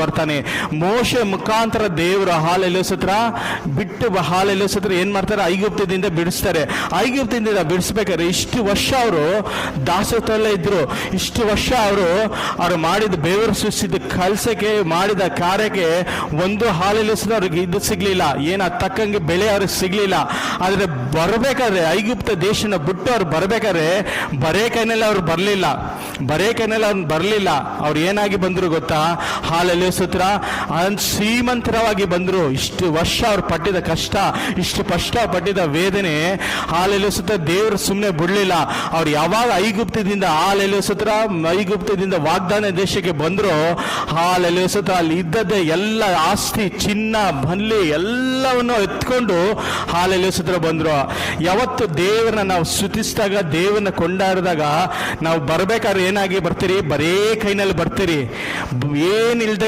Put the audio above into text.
ಬರ್ತಾನೆ. ಮೋಶೆ ಮುಖಾಂತರ ದೇವರು ಹಾಲೆಲೂಸತ್ರ ಬಿಟ್ಟು ಹಾಲೆಲೂಸತ್ರ ಏನ್ ಮಾಡ್ತಾರೆ, ಐಗುಪ್ತದಿಂದ ಬಿಡಿಸ್ತಾರೆ. ಐಗುಪ್ತದಿಂದ ಬಿಡಿಸ್ಬೇಕಾದ್ರೆ ಇಷ್ಟು ವರ್ಷ ಅವರು ದಾಸತ್ವದಲ್ಲೇ ಇದ್ರು. ಇಷ್ಟು ವರ್ಷ ಅವರು ಮಾಡಿದ ಬೇವರು ಸೃಷ್ಟಿದ ಕೆಲಸಕ್ಕೆ ಮಾಡಿದ ಕಾರ್ಯಕ್ಕೆ ಒಂದು ಹಾಲೆಲೂಸತ್ರ ಅವ್ರಿಗೆ ಇದು ಸಿಗ್ಲಿಲ್ಲ, ಏನ ತಕ್ಕಂಗೆ ಬೆಳೆ ಅವ್ರಿಗೆ ಸಿಗ್ಲಿಲ್ಲ. ಆದ್ರೆ ಬರ್ಬೇಕಾದ್ರೆ ಐಗುಪ್ತ ದೇಶನ ಬಿಟ್ಟು ಅವ್ರು ಬರ್ಬೇಕಾದ್ರೆ ಬರೇ ಕೈನಲ್ಲಿ ಅವ್ರು ಬರ್ಲಿಲ್ಲ. ಅವ್ರು ಏನಾಗಿ ಬಂದ್ರು ಗೊತ್ತಾ, ಹಾಲೆಲೂಸತ್ರ ಶ್ರೀಮಂತರವಾಗಿ ಬಂದ್ರು. ಇಷ್ಟು ವರ್ಷ ಅವ್ರು ಪಟ್ಟಿದ ಕಷ್ಟ, ಇಷ್ಟು ಕಷ್ಟ ಪಟ್ಟಿದ ವೇದನೆ, ಹಾಲೆಲೂಸತ್ರ ದೇವರು ಸುಮ್ಮನೆ ಬಿಡ್ಲಿಲ್ಲ. ಅವ್ರು ಯಾವಾಗ ಐಗುಪ್ತದಿಂದ ಐಗುಪ್ತದಿಂದ ವಾಗ್ದಾನ ದೇಶಕ್ಕೆ ಬಂದ್ರು, ಹಾಲೆಲೂಸತ್ರ ಅಲ್ಲಿ ಇದ್ದದ್ದೇ ಎಲ್ಲ ಆಸ್ತಿ, ಚಿನ್ನ, ಬಲ್ಲಿ ಎಲ್ಲವನ್ನು ಎತ್ಕೊಂಡು ಹಾಲೆಲೂಸತ್ರ ಬಂದ್ರು. ಯಾವತ್ತು ದೇವರನ್ನ ನಾವು ಸ್ತುತಿಸಿದಾಗ, ದೇವರನ್ನ ಕೊಂಡಾಡಿದಾಗ ನಾವು ಬರ್ಬೇಕಾದ್ರೆ ಏನಾಗಿ ಬರ್ತೀರಿ, ಬರೇ ಕೈನಲ್ಲಿ ಬರ್ತೀರಿ, ಏನಿಲ್ದೆ